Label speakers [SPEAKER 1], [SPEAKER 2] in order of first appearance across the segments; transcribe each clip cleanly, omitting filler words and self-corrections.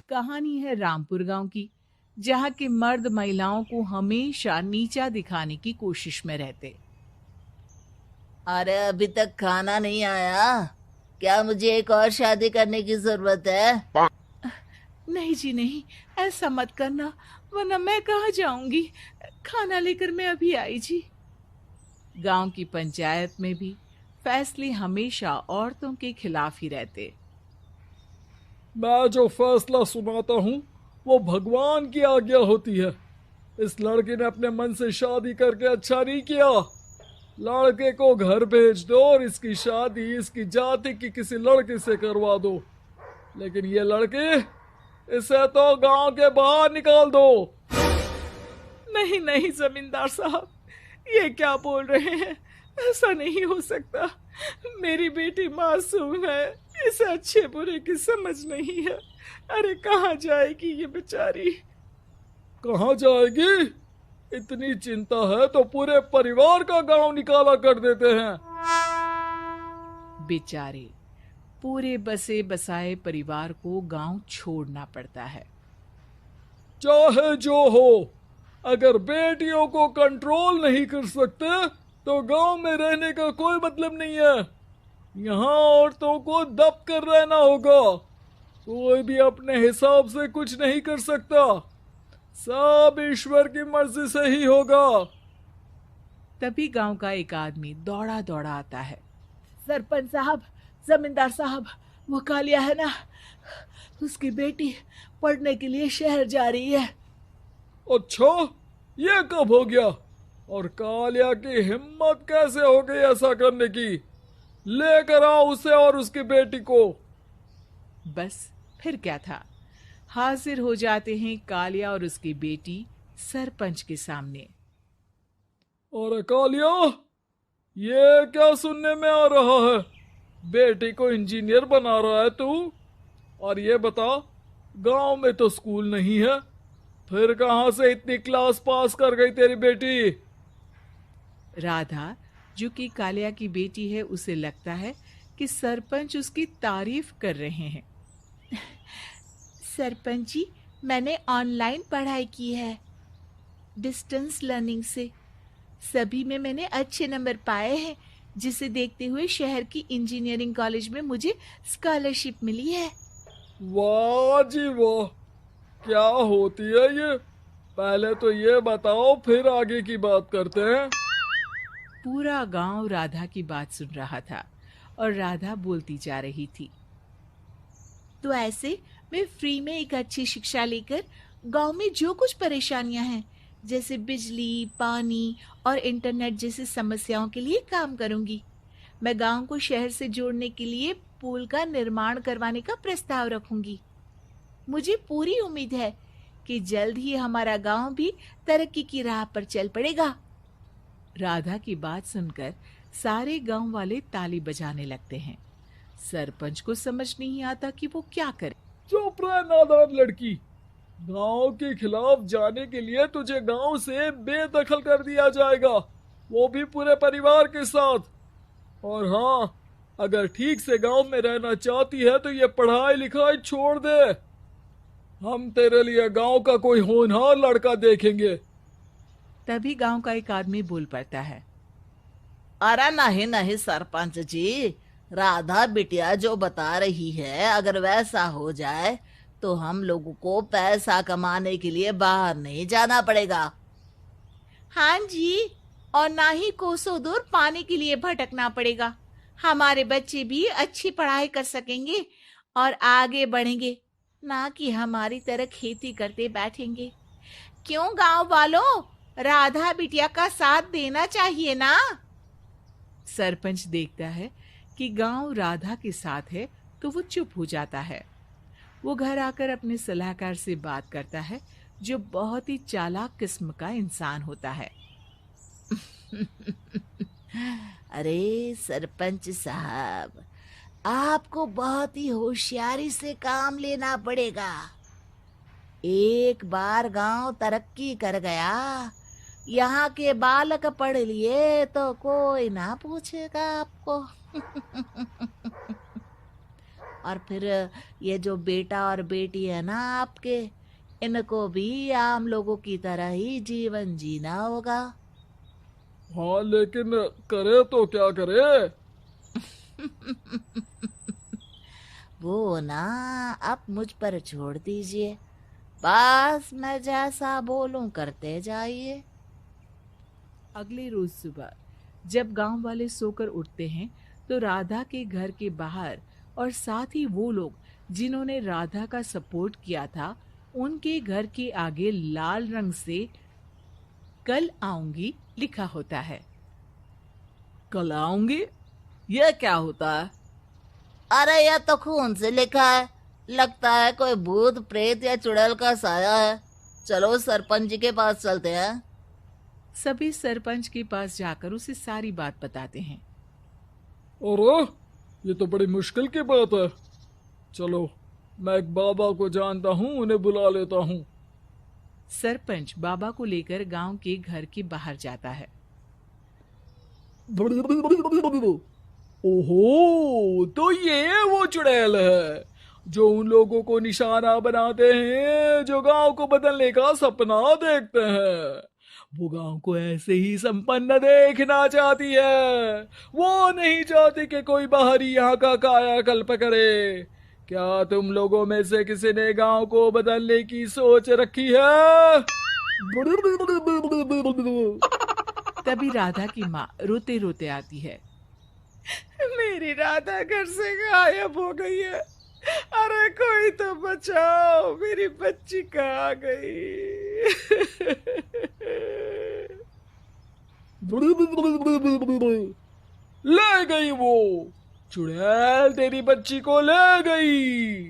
[SPEAKER 1] कहानी है रामपुर गांव की, जहां के मर्द महिलाओं को हमेशा नीचा दिखाने की कोशिश में रहते।
[SPEAKER 2] अरे अभी तक खाना नहीं आया। क्या मुझे एक और शादी करने की जरूरत है?
[SPEAKER 1] नहीं जी नहीं, ऐसा मत करना, वरना मैं कहाँ जाऊंगी। खाना लेकर मैं अभी आई जी। गांव की पंचायत में भी फैसले हमेशा औरतों के खिलाफ ही रहते।
[SPEAKER 3] मैं जो फैसला सुनाता हूँ वो भगवान की आज्ञा होती है। इस लड़के ने अपने मन से शादी करके अच्छा नहीं किया। लड़के को घर भेज दो और इसकी शादी इसकी जाति की किसी लड़के से करवा दो। लेकिन ये लड़की, इसे तो गांव के बाहर निकाल दो।
[SPEAKER 1] नहीं नहीं जमींदार साहब, ये क्या बोल रहे हैं? ऐसा नहीं हो सकता। मेरी बेटी मासूम है, इसे अच्छे बुरे की समझ नहीं है। अरे कहाँ जाएगी ये बेचारी?
[SPEAKER 3] कहाँ जाएगी? इतनी चिंता है तो पूरे परिवार का गांव निकाला कर देते हैं।
[SPEAKER 1] बेचारे, पूरे बसे बसाए परिवार को गांव छोड़ना पड़ता है।
[SPEAKER 3] चाहे जो हो, अगर बेटियों को कंट्रोल नहीं कर सकते तो गांव में रहने का कोई मतलब नहीं है। यहाँ औरतों को दब कर रहना होगा। कोई भी अपने हिसाब से कुछ नहीं कर सकता। सब ईश्वर की मर्जी से ही होगा।
[SPEAKER 1] तभी गांव का एक आदमी दौड़ा दौड़ा आता है। सरपंच साहब, जमींदार साहब, वो कालिया है ना, उसकी बेटी पढ़ने के लिए शहर जा रही है।
[SPEAKER 3] अच्छा, ये कब हो गया? और कालिया की हिम्मत कैसे हो गई ऐसा करने की? लेकर आओ उसे और उसकी बेटी को।
[SPEAKER 1] बस फिर क्या था, हाजिर हो जाते हैं कालिया और उसकी बेटी सरपंच के सामने।
[SPEAKER 3] और कालिया, ये क्या सुनने में आ रहा है? बेटी को इंजीनियर बना रहा है तू? और ये बता, गांव में तो स्कूल नहीं है, फिर कहां से इतनी क्लास पास कर गई तेरी बेटी?
[SPEAKER 1] राधा, जो कि कालिया की बेटी है, उसे लगता है कि सरपंच उसकी तारीफ कर रहे हैं। सरपंच जी, मैंने ऑनलाइन पढ़ाई की है, डिस्टेंस लर्निंग से। सभी में मैंने अच्छे नंबर पाए हैं, जिसे देखते हुए शहर की इंजीनियरिंग कॉलेज में मुझे स्कॉलरशिप मिली है।
[SPEAKER 3] वाह जी वाह, क्या होती है ये? पहले तो ये बताओ, फिर आगे की बात करते हैं।
[SPEAKER 1] पूरा गांव राधा की बात सुन रहा था और राधा बोलती जा रही थी। तो ऐसे मैं फ्री में एक अच्छी शिक्षा लेकर गांव में जो कुछ परेशानियां हैं, जैसे बिजली, पानी और इंटरनेट जैसी समस्याओं के लिए काम करूंगी। मैं गांव को शहर से जोड़ने के लिए पुल का निर्माण करवाने का प्रस्ताव रखूंगी। मुझे पूरी उम्मीद है कि जल्द ही हमारा गांव भी तरक्की की राह पर चल पड़ेगा। राधा की बात सुनकर सारे गांव वाले ताली बजाने लगते हैं। सरपंच को समझ नहीं आता कि वो क्या करे।
[SPEAKER 3] चुप रह नादान लड़की। गांव के खिलाफ जाने के लिए तुझे गांव से बेदखल कर दिया जाएगा, वो भी पूरे परिवार के साथ। और हाँ, अगर ठीक से गांव में रहना चाहती है तो ये पढ़ाई लिखाई छोड़ दे। हम तेरे लिए गांव का कोई होनहार लड़का देखेंगे।
[SPEAKER 1] तभी गांव का एक आदमी बोल पड़ता है।
[SPEAKER 2] अरे नहीं नहीं सरपंच जी, राधा बिटिया जो बता रही है, अगर वैसा हो जाए तो हम लोगों को पैसा कमाने के लिए बाहर नहीं जाना पड़ेगा।
[SPEAKER 1] हाँ जी, और ना ही कोसों दूर पानी के लिए भटकना पड़ेगा। हमारे बच्चे भी अच्छी पढ़ाई कर सकेंगे और आगे बढ़ेंगे, ना कि हमारी तरह खेती करते बैठेंगे। क्यों गांव वालों, राधा बिटिया का साथ देना चाहिए ना? सरपंच देखता है कि गांव राधा के साथ है, तो वो चुप हो जाता है। वो घर आकर अपने सलाहकार से बात करता है, जो बहुत ही चालाक किस्म का इंसान होता है।
[SPEAKER 2] अरे सरपंच साहब, आपको बहुत ही होशियारी से काम लेना पड़ेगा। एक बार गांव तरक्की कर गया, यहाँ के बालक पढ़ लिए तो कोई ना पूछेगा आपको। और फिर ये जो बेटा और बेटी है ना आपके, इनको भी आम लोगों की तरह ही जीवन जीना होगा।
[SPEAKER 3] हाँ, लेकिन करे तो क्या करे?
[SPEAKER 2] वो ना आप मुझ पर छोड़ दीजिए, बस मैं जैसा बोलूं करते जाइए।
[SPEAKER 1] अगले रोज सुबह जब गांव वाले सोकर उठते हैं तो राधा के घर के बाहर और साथ ही वो लोग जिन्होंने राधा का सपोर्ट किया था उनके घर के आगे लाल रंग से कल आऊंगी लिखा होता है।
[SPEAKER 3] कल आऊंगी? यह क्या होता है?
[SPEAKER 2] अरे यह तो खून से लिखा है, लगता है कोई भूत प्रेत या चुड़ैल का साया है। चलो सरपंच जी के पास चलते हैं।
[SPEAKER 1] सभी सरपंच के पास जाकर उसे सारी बात बताते हैं।
[SPEAKER 3] अरे ये तो बड़ी मुश्किल की बात है। चलो, मैं एक बाबा को जानता हूँ, उन्हें बुला लेता हूँ।
[SPEAKER 1] सरपंच बाबा को लेकर गांव के घर के बाहर जाता है।
[SPEAKER 3] ओहो, तो ये वो चुड़ैल है जो उन लोगों को निशाना बनाते हैं जो गांव को बदलने का सपना देखते हैं। वो गांव को ऐसे ही संपन्न देखना चाहती है। वो नहीं चाहती कि कोई बाहरी यहाँ का कायाकल्प करे। क्या तुम लोगों में से किसी ने गांव को बदलने की सोच रखी है?
[SPEAKER 1] तभी राधा की माँ रोते रोते आती है। मेरी राधा घर से गायब हो गई है। अरे कोई तो बचाओ, मेरी बच्ची कहाँ गई?
[SPEAKER 3] ले गई वो चुड़ैल, तेरी बच्ची को ले गई।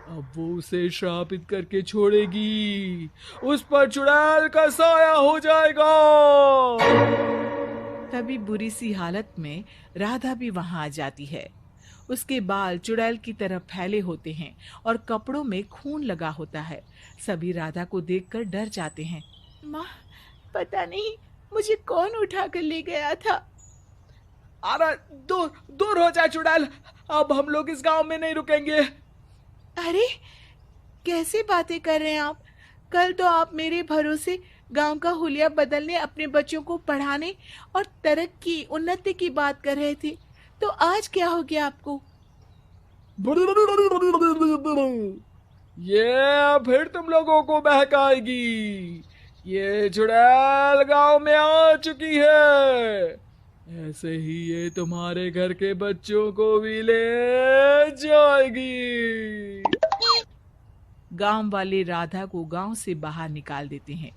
[SPEAKER 3] अब वो उसे श्रापित करके छोड़ेगी, उस पर चुड़ैल का साया हो जाएगा।
[SPEAKER 1] तभी बुरी सी हालत में राधा भी वहां आ जाती है। उसके बाल चुड़ैल की तरह फैले होते हैं और कपड़ों में खून लगा होता है। सभी राधा को देखकर डर जाते हैं। माँ, पता नहीं मुझे कौन उठा कर ले गया था।
[SPEAKER 3] अरे दूर दूर हो जा चुड़ैल, अब हम लोग इस गांव में नहीं रुकेंगे।
[SPEAKER 1] अरे कैसे बातें कर रहे हैं आप? कल तो आप मेरे भरोसे गांव का हुलिया बदलने, अपने बच्चों को पढ़ाने और तरक्की उन्नति की बात कर रहे थे, तो आज क्या हो गया आपको?
[SPEAKER 3] ये फिर तुम लोगों को बहकाएगी। ये चुड़ैल गांव में आ चुकी है। ऐसे ही ये तुम्हारे घर के बच्चों को भी ले जाएगी।
[SPEAKER 1] गांव वाले राधा को गांव से बाहर निकाल देते हैं।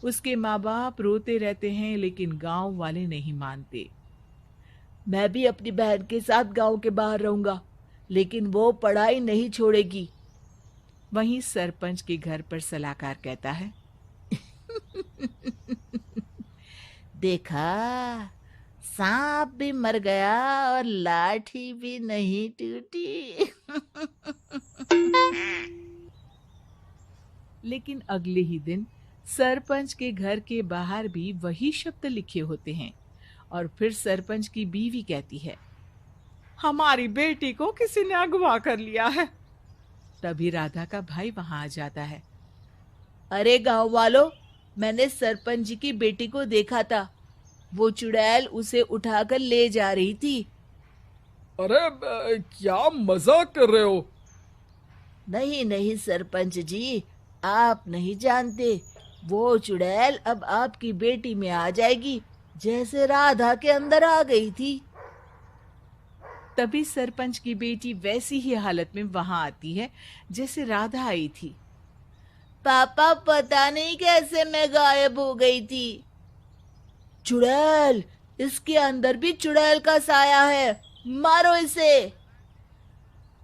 [SPEAKER 1] उसके माँ बाप रोते रहते हैं लेकिन गांव वाले नहीं मानते।
[SPEAKER 2] मैं भी अपनी बहन के साथ गांव के बाहर रहूंगा, लेकिन वो पढ़ाई नहीं छोड़ेगी।
[SPEAKER 1] वहीं सरपंच के घर पर सलाहकार कहता है।
[SPEAKER 2] देखा, सांप भी मर गया और लाठी भी नहीं टूटी।
[SPEAKER 1] लेकिन अगले ही दिन सरपंच के घर के बाहर भी वही शब्द लिखे होते हैं और फिर सरपंच की बीवी कहती है, हमारी बेटी को किसी ने अगवा कर लिया है। तभी राधा का भाई वहां आ जाता है।
[SPEAKER 2] अरे गांव वालों, मैंने सरपंच जी की बेटी को देखा था। वो चुड़ैल उसे उठाकर ले जा रही थी।
[SPEAKER 3] अरे क्या मजाक कर रहे हो?
[SPEAKER 2] नहीं नहीं सरपंच जी, आप नहीं जानते। वो चुड़ैल अब आपकी बेटी में आ जाएगी, जैसे राधा के अंदर आ गई थी।
[SPEAKER 1] तभी सरपंच की बेटी वैसी ही हालत में वहां आती है जैसे राधा आई थी।
[SPEAKER 2] पापा, पता नहीं कैसे मैं गायब हो गई थी। चुड़ैल, इसके अंदर भी चुड़ैल का साया है, मारो इसे।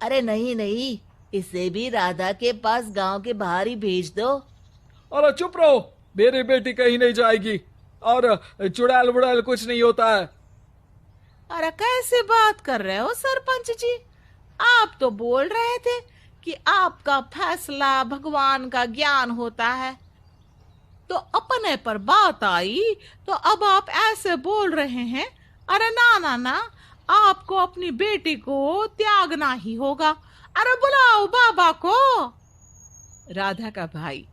[SPEAKER 2] अरे नहीं नहीं, इसे भी राधा के पास गांव के बाहर ही भेज दो।
[SPEAKER 3] अरे चुप रहो, मेरी बेटी कहीं नहीं जाएगी और चुड़ैल वुड़ैल कुछ नहीं होता है।
[SPEAKER 1] अरे कैसे बात कर रहे हो सरपंच जी? आप तो बोल रहे थे कि आपका फैसला भगवान का ज्ञान होता है, तो अपने पर बात आई तो अब आप ऐसे बोल रहे हैं। अरे ना ना ना, आपको अपनी बेटी को त्यागना ही होगा। अरे बुलाओ बाबा को। राधा का भाई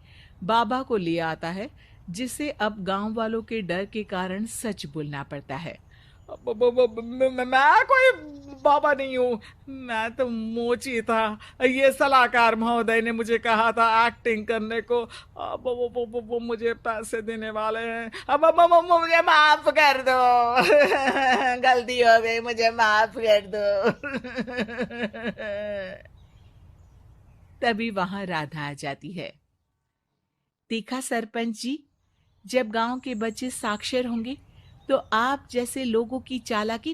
[SPEAKER 1] बाबा को ले आता है, जिसे अब गांव वालों के डर के कारण सच बोलना पड़ता है।
[SPEAKER 3] मैं कोई बाबा नहीं हूँ, मैं तो मोची था। ये सलाहकार महोदय ने मुझे कहा था एक्टिंग करने को। अब वो मुझे पैसे देने वाले हैं। अब मुझे माफ कर दो।
[SPEAKER 2] गलती हो गई, मुझे माफ कर दो।
[SPEAKER 1] तभी वहां राधा आ जाती है। देखा सरपंच जी, जब गांव के बच्चे साक्षर होंगे तो आप जैसे लोगों की चालाकी